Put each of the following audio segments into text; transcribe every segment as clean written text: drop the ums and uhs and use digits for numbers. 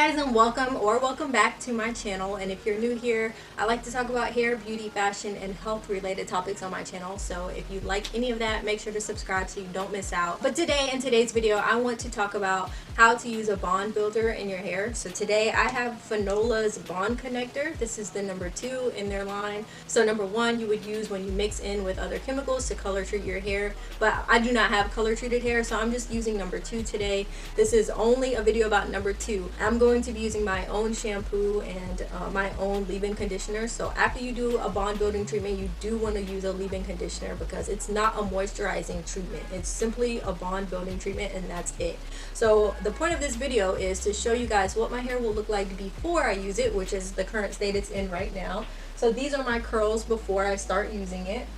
guys, and welcome back to my channel. And if you're new here, I like to talk about hair, beauty, fashion, and health related topics on my channel. So if you like any of that, make sure to subscribe so you don't miss out. But today, in today's video, I want to talk about how to use a bond builder in your hair. So today I have Fanola's bond connector. This is the number 2 in their line. So number 1 you would use when you mix in with other chemicals to color treat your hair, but I do not have color treated hair, so I'm just using number 2 today. This is only a video about number 2. I'm going to be using my own shampoo and my own leave-in conditioner. So after you do a bond building treatment, you do want to use a leave-in conditioner because it's not a moisturizing treatment. It's simply a bond building treatment, and that's it. So the point of this video is to show you guys what my hair will look like before I use it, which is the current state it's in right now. So these are my curls before I start using it.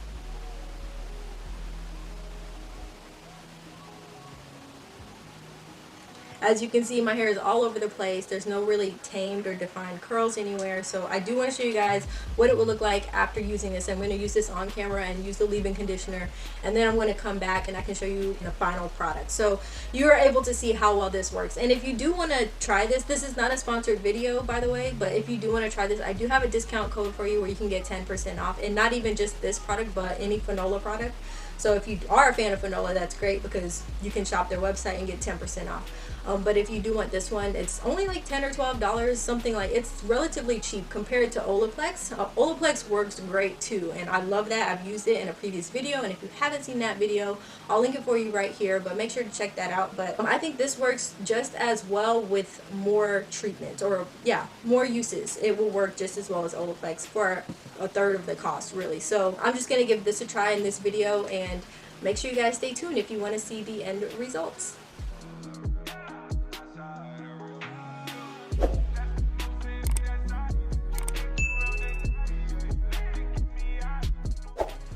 As you can see, my hair is all over the place. There's no really tamed or defined curls anywhere. So I do want to show you guys what it will look like after using this. I'm going to use this on camera and use the leave-in conditioner, and then I'm going to come back and I can show you the final product. So you're able to see how well this works. And if you do want to try this, this is not a sponsored video, by the way, but if you do want to try this, I do have a discount code for you where you can get 10% off, and not even just this product, but any Fanola product. So if you are a fan of Fanola, that's great because you can shop their website and get 10% off. But if you do want this one, it's only like $10 or $12, something like. It's relatively cheap compared to Olaplex. Olaplex works great too, and I love that. I've used it in a previous video, and if you haven't seen that video, I'll link it for you right here, but make sure to check that out. But I think this works just as well with more treatments, or yeah, more uses. It will work just as well as Olaplex for a third of the cost, really. So I'm just gonna give this a try in this video, and make sure you guys stay tuned if you want to see the end results.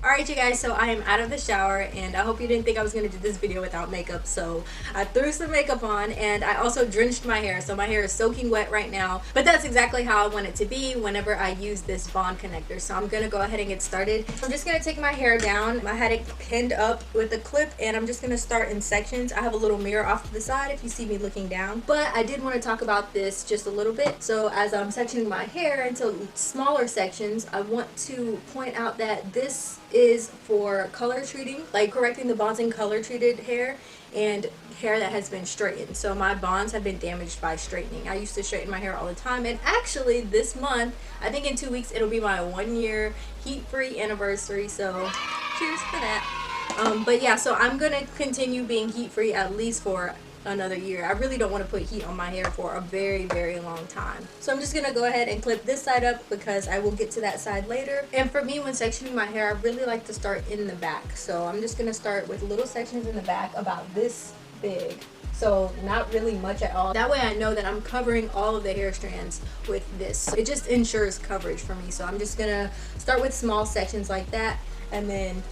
Alright you guys, so I am out of the shower, and I hope you didn't think I was going to do this video without makeup. So I threw some makeup on, and I also drenched my hair, so my hair is soaking wet right now. But that's exactly how I want it to be whenever I use this bond connector. So I'm going to go ahead and get started. I'm just going to take my hair down. I had it pinned up with a clip, and I'm just going to start in sections. I have a little mirror off to the side if you see me looking down. But I did want to talk about this just a little bit. So as I'm sectioning my hair into smaller sections, I want to point out that this is for color treating, like correcting the bonds in color treated hair and hair that has been straightened. So my bonds have been damaged by straightening. I used to straighten my hair all the time, and actually this month, I think in 2 weeks, it'll be my 1-year heat-free anniversary, so cheers for that. But yeah, so I'm gonna continue being heat-free at least for another year. I really don't want to put heat on my hair for a very long time. So I'm just gonna go ahead and clip this side up because I will get to that side later. And for me, when sectioning my hair, I really like to start in the back. So I'm just gonna start with little sections in the back about this big. So not really much at all. That way I know that I'm covering all of the hair strands with this. It just ensures coverage for me. So I'm just gonna start with small sections like that and then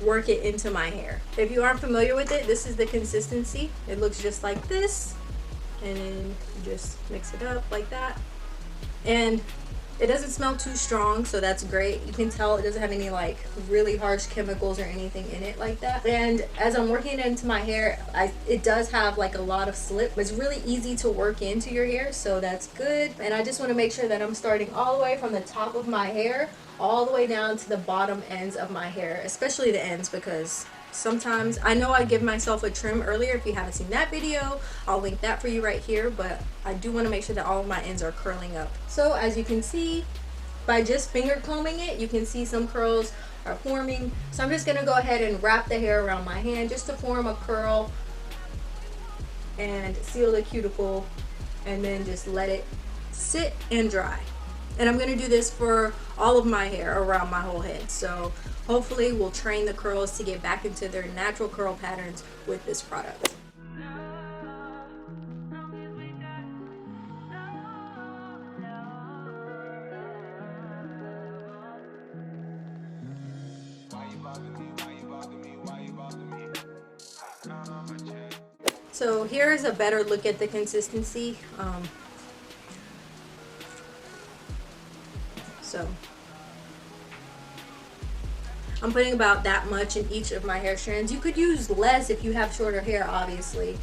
work it into my hair. If you aren't familiar with it, this is the consistency. It looks just like this, and then you just mix it up like that, and it doesn't smell too strong, so that's great. You can tell it doesn't have any like really harsh chemicals or anything in it like that. And as I'm working it into my hair, it does have like a lot of slip, but it's really easy to work into your hair, so that's good. And I just want to make sure that I'm starting all the way from the top of my hair all the way down to the bottom ends of my hair, especially the ends, because sometimes I know I give myself a trim earlier. If you haven't seen that video, I'll link that for you right here, but I do want to make sure that all of my ends are curling up. So as you can see, by just finger combing it, you can see some curls are forming. So I'm just going to go ahead and wrap the hair around my hand just to form a curl and seal the cuticle, and then just let it sit and dry. And I'm going to do this for all of my hair around my whole head. So hopefully we'll train the curls to get back into their natural curl patterns with this product. So here's a better look at the consistency. So I'm putting about that much in each of my hair strands. You could use less if you have shorter hair, obviously,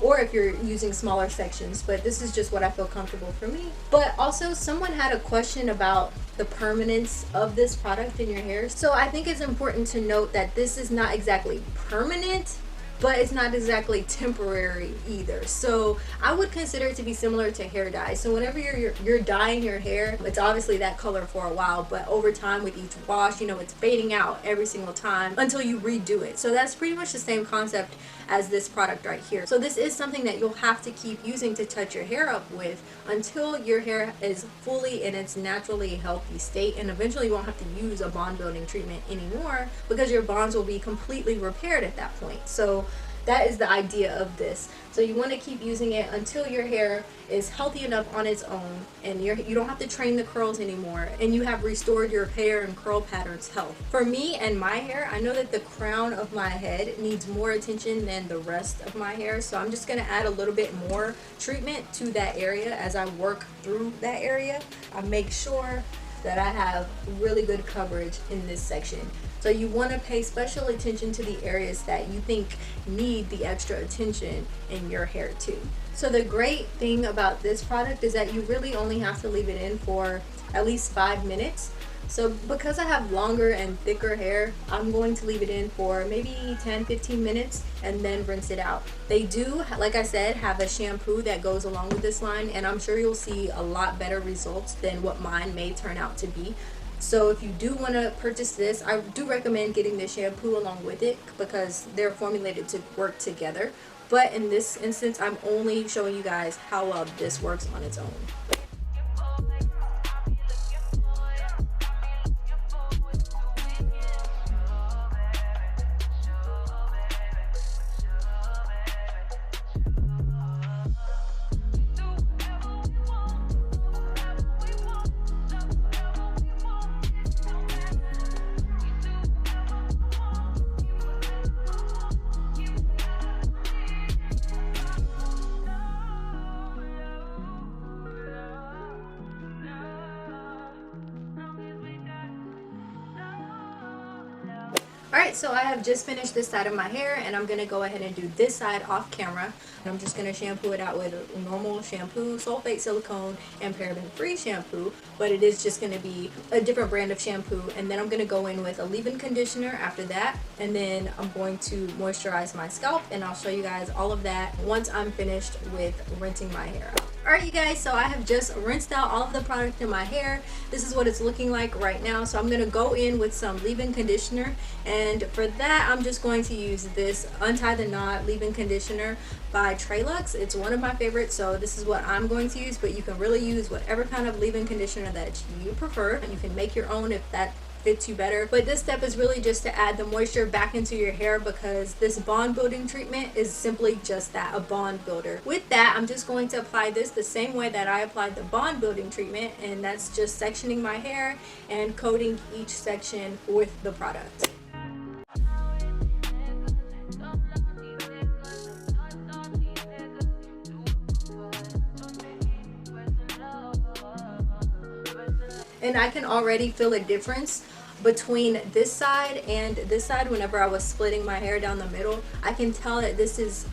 or if you're using smaller sections, but this is just what I feel comfortable for me. But also, someone had a question about the permanence of this product in your hair. So I think it's important to note that this is not exactly permanent, but it's not exactly temporary either. So I would consider it to be similar to hair dye. So whenever you're dyeing your hair, it's obviously that color for a while, but over time with each wash, you know, it's fading out every single time until you redo it. So that's pretty much the same concept as this product right here. So this is something that you'll have to keep using to touch your hair up with until your hair is fully in its naturally healthy state, and eventually you won't have to use a bond building treatment anymore because your bonds will be completely repaired at that point. So that is the idea of this. So you want to keep using it until your hair is healthy enough on its own, and you don't have to train the curls anymore, and you have restored your hair and curl patterns health. For me and my hair, I know that the crown of my head needs more attention than the rest of my hair, so I'm just going to add a little bit more treatment to that area as I work through that area. I make sure that I have really good coverage in this section. So you want to pay special attention to the areas that you think need the extra attention in your hair too. So the great thing about this product is that you really only have to leave it in for at least 5 minutes. So because I have longer and thicker hair, I'm going to leave it in for maybe 10-15 minutes and then rinse it out. They do, like I said, have a shampoo that goes along with this line, and I'm sure you'll see a lot better results than what mine may turn out to be. So if you do want to purchase this, I do recommend getting the shampoo along with it because they're formulated to work together. But in this instance, I'm only showing you guys how well this works on its own. Alright, so I have just finished this side of my hair, and I'm going to go ahead and do this side off camera. And I'm just going to shampoo it out with a normal shampoo, sulfate, silicone, and paraben-free shampoo. But it is just going to be a different brand of shampoo. And then I'm going to go in with a leave-in conditioner after that. And then I'm going to moisturize my scalp, and I'll show you guys all of that once I'm finished with rinsing my hair out. Alright you guys, so I have just rinsed out all of the product in my hair. This is what it's looking like right now. So I'm going to go in with some leave-in conditioner, and for that I'm just going to use this Untie the Knot leave-in conditioner by Trelux. It's one of my favorites, so this is what I'm going to use, but you can really use whatever kind of leave-in conditioner that you prefer, and you can make your own if that fits you better. But this step is really just to add the moisture back into your hair because this bond building treatment is simply just that, a bond builder. With that, I'm just going to apply this the same way that I applied the bond building treatment, and that's just sectioning my hair and coating each section with the product. And I can already feel a difference between this side and this side. Whenever I was splitting my hair down the middle, I can tell that this is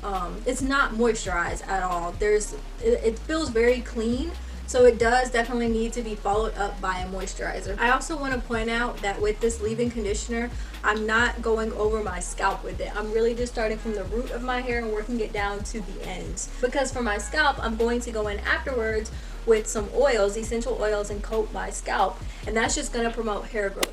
it's not moisturized at all. It feels very clean, so it does definitely need to be followed up by a moisturizer. I also want to point out that with this leave-in conditioner, I'm not going over my scalp with it. I'm really just starting from the root of my hair and working it down to the ends, because for my scalp I'm going to go in afterwards with some oils, essential oils, and coat my scalp, and that's just going to promote hair growth.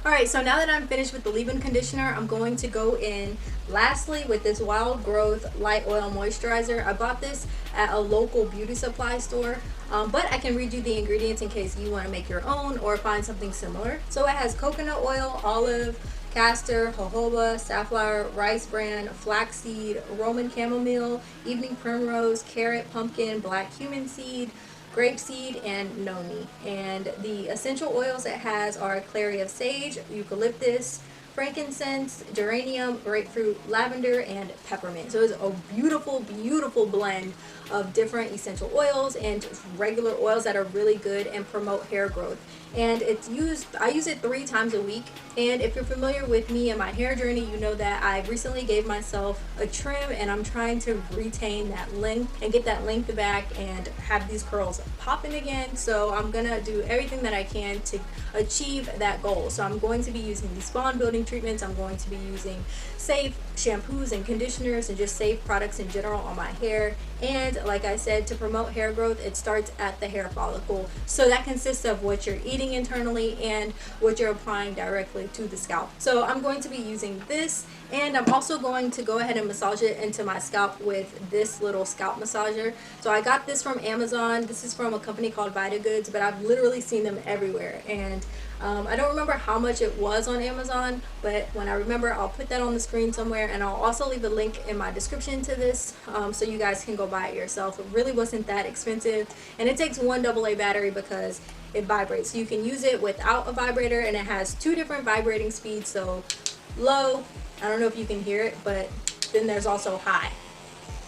Alright, so now that I'm finished with the leave-in conditioner, I'm going to go in lastly with this Wild Growth Light Oil Moisturizer. I bought this at a local beauty supply store, but I can read you the ingredients in case you want to make your own or find something similar. So it has coconut oil, olive, castor, jojoba, safflower, rice bran, flaxseed, Roman chamomile, evening primrose, carrot, pumpkin, black cumin seed, grapeseed, and noni. And the essential oils it has are clary of sage, eucalyptus, frankincense, geranium, grapefruit, lavender, and peppermint. So it's a beautiful, beautiful blend of different essential oils and just regular oils that are really good and promote hair growth. And I use it 3 times a week. And if you're familiar with me and my hair journey, you know that I recently gave myself a trim, and I'm trying to retain that length and get that length back and have these curls popping again. So I'm gonna do everything that I can to achieve that goal. So I'm going to be using these bond building treatments. I'm going to be using safe shampoos and conditioners and just safe products in general on my hair. And like I said, to promote hair growth, it starts at the hair follicle. So that consists of what you're eating internally and what you're applying directly to the scalp. So I'm going to be using this, and I'm also going to go ahead and massage it into my scalp with this little scalp massager. So I got this from Amazon. This is from a company called VitaGoods, but I've literally seen them everywhere. And I don't remember how much it was on Amazon, but when I remember, I'll put that on the screen somewhere, and I'll also leave a link in my description to this so you guys can go buy it yourself. It really wasn't that expensive, and it takes 1 AA battery because it vibrates. So you can use it without a vibrator, and it has 2 different vibrating speeds. So low, I don't know if you can hear it, but then there's also high.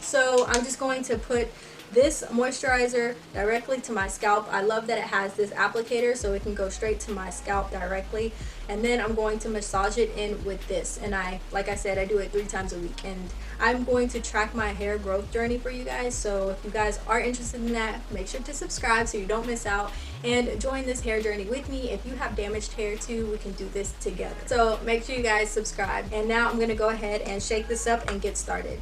So I'm just going to put this moisturizer directly to my scalp. I love that it has this applicator so it can go straight to my scalp directly, and then I'm going to massage it in with this. And like I said, I do it 3 times a week, and I'm going to track my hair growth journey for you guys. So if you guys are interested in that, make sure to subscribe so you don't miss out, and join this hair journey with me. If you have damaged hair too, we can do this together. So make sure you guys subscribe. And now I'm gonna go ahead and shake this up and get started.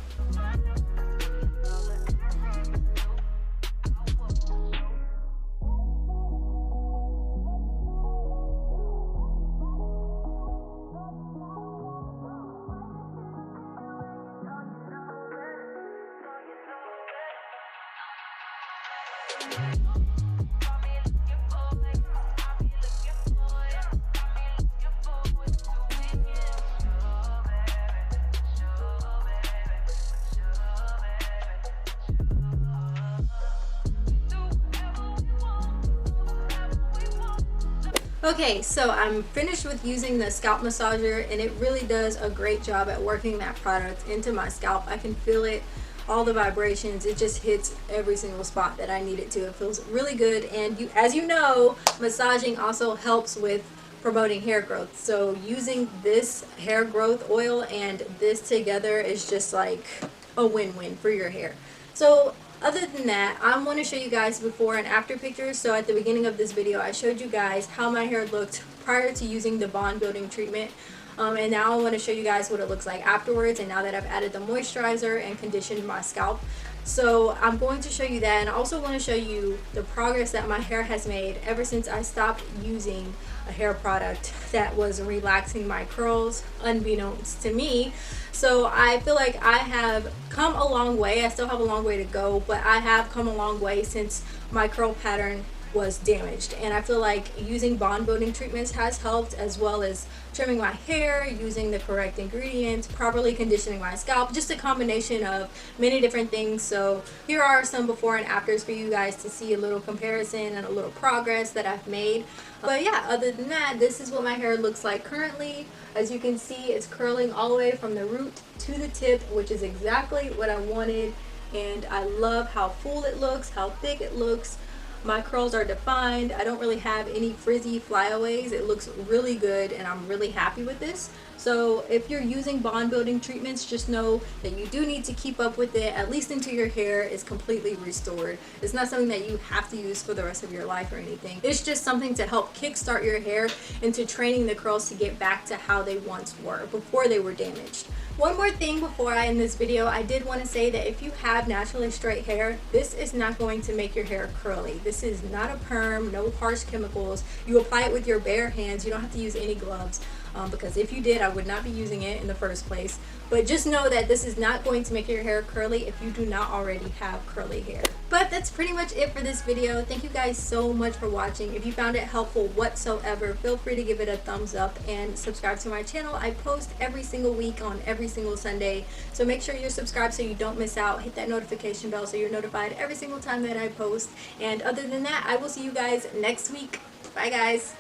Okay, so I'm finished with using the scalp massager, and it really does a great job at working that product into my scalp. I can feel it, all the vibrations. It just hits every single spot that I need it to. It feels really good, and as you know, massaging also helps with promoting hair growth. So using this hair growth oil and this together is just like a win-win for your hair. So other than that, I want to show you guys before and after pictures. So at the beginning of this video, I showed you guys how my hair looked prior to using the bond building treatment. And now I want to show you guys what it looks like afterwards, and now that I've added the moisturizer and conditioned my scalp. So I'm going to show you that, and I also want to show you the progress that my hair has made ever since I stopped using a hair product that was relaxing my curls unbeknownst to me. So I feel like I have come a long way. I still have a long way to go, but I have come a long way since my curl pattern was damaged. And I feel like using bond building treatments has helped, as well as trimming my hair, using the correct ingredients, properly conditioning my scalp, just a combination of many different things. So here are some before and afters for you guys to see a little comparison and a little progress that I've made. But yeah, other than that, this is what my hair looks like currently. As you can see, it's curling all the way from the root to the tip, which is exactly what I wanted. And I love how full it looks, how thick it looks. My curls are defined. I don't really have any frizzy flyaways. It looks really good, and I'm really happy with this. So if you're using bond building treatments, just know that you do need to keep up with it, at least until your hair is completely restored. It's not something that you have to use for the rest of your life or anything. It's just something to help kickstart your hair into training the curls to get back to how they once were before they were damaged. One more thing before I end this video, I did want to say that if you have naturally straight hair, this is not going to make your hair curly. This is not a perm, no harsh chemicals. You apply it with your bare hands. You don't have to use any gloves. Because if you did, I would not be using it in the first place. But just know that this is not going to make your hair curly if you do not already have curly hair. But that's pretty much it for this video. Thank you guys so much for watching. If you found it helpful whatsoever, feel free to give it a thumbs up and subscribe to my channel. I post every single week on every single Sunday. So make sure you're subscribed so you don't miss out. Hit that notification bell so you're notified every single time that I post. And other other than that, I will see you guys next week. Bye guys.